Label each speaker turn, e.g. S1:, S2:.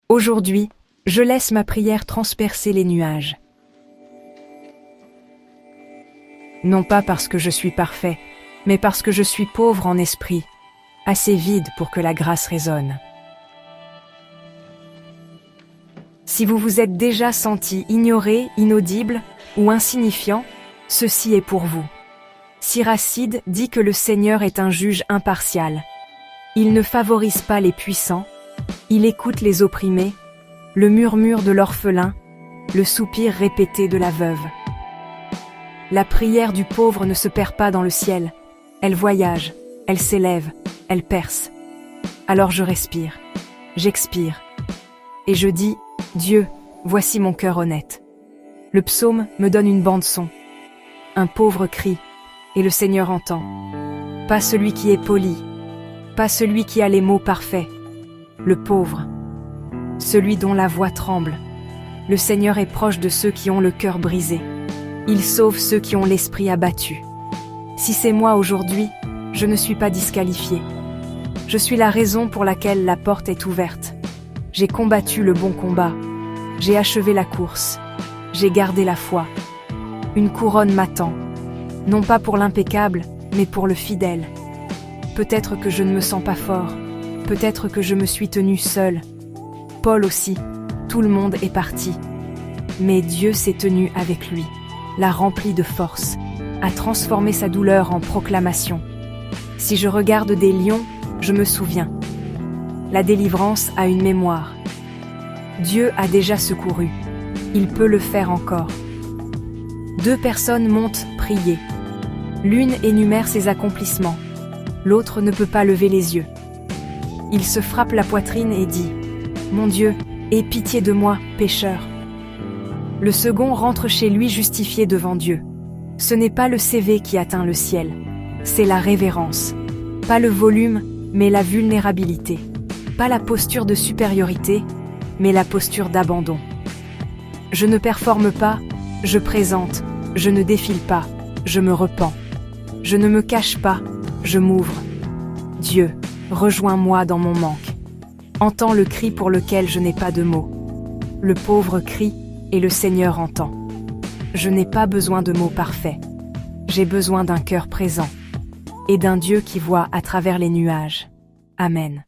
S1: Aujourd'hui, je laisse ma prière transpercer les nuages. Non pas parce que je suis parfait, mais parce que je suis pauvre en esprit, assez vide pour que la grâce résonne. Si vous vous êtes déjà senti ignoré, inaudible ou insignifiant, ceci est pour vous. Siracide dit que le Seigneur est un juge impartial. Il ne favorise pas les puissants, il écoute les opprimés, le murmure de l'orphelin, le soupir répété de la veuve. La prière du pauvre ne se perd pas dans le ciel, elle voyage, elle s'élève, elle perce. Alors je respire, j'expire, et je dis, Dieu, voici mon cœur honnête. Le psaume me donne une bande-son. Un pauvre crie, et le Seigneur entend. Pas celui qui est poli, pas celui qui a les mots parfaits. Le pauvre, celui dont la voix tremble. Le Seigneur est proche de ceux qui ont le cœur brisé. Il sauve ceux qui ont l'esprit abattu. Si c'est moi aujourd'hui, je ne suis pas disqualifié. Je suis la raison pour laquelle la porte est ouverte. J'ai combattu le bon combat. J'ai achevé la course. J'ai gardé la foi. Une couronne m'attend. Non pas pour l'impeccable, mais pour le fidèle. Peut-être que je ne me sens pas fort. Peut-être que je me suis tenu seul. Paul aussi. Tout le monde est parti. Mais Dieu s'est tenu avec lui, l'a rempli de force, a transformé sa douleur en proclamation. Si je regarde des lions, je me souviens. La délivrance a une mémoire. Dieu a déjà secouru. Il peut le faire encore. 2 personnes montent prier. L'une énumère ses accomplissements. L'autre ne peut pas lever les yeux. Il se frappe la poitrine et dit « Mon Dieu, aie pitié de moi, pécheur ». Le second rentre chez lui justifié devant Dieu. Ce n'est pas le CV qui atteint le ciel, c'est la révérence. Pas le volume, mais la vulnérabilité. Pas la posture de supériorité, mais la posture d'abandon. Je ne performe pas, je présente, je ne défile pas, je me repens. Je ne me cache pas, je m'ouvre. Dieu, rejoins-moi dans mon manque. Entends le cri pour lequel je n'ai pas de mots. Le pauvre crie, et le Seigneur entend. Je n'ai pas besoin de mots parfaits. J'ai besoin d'un cœur présent et d'un Dieu qui voit à travers les nuages. Amen.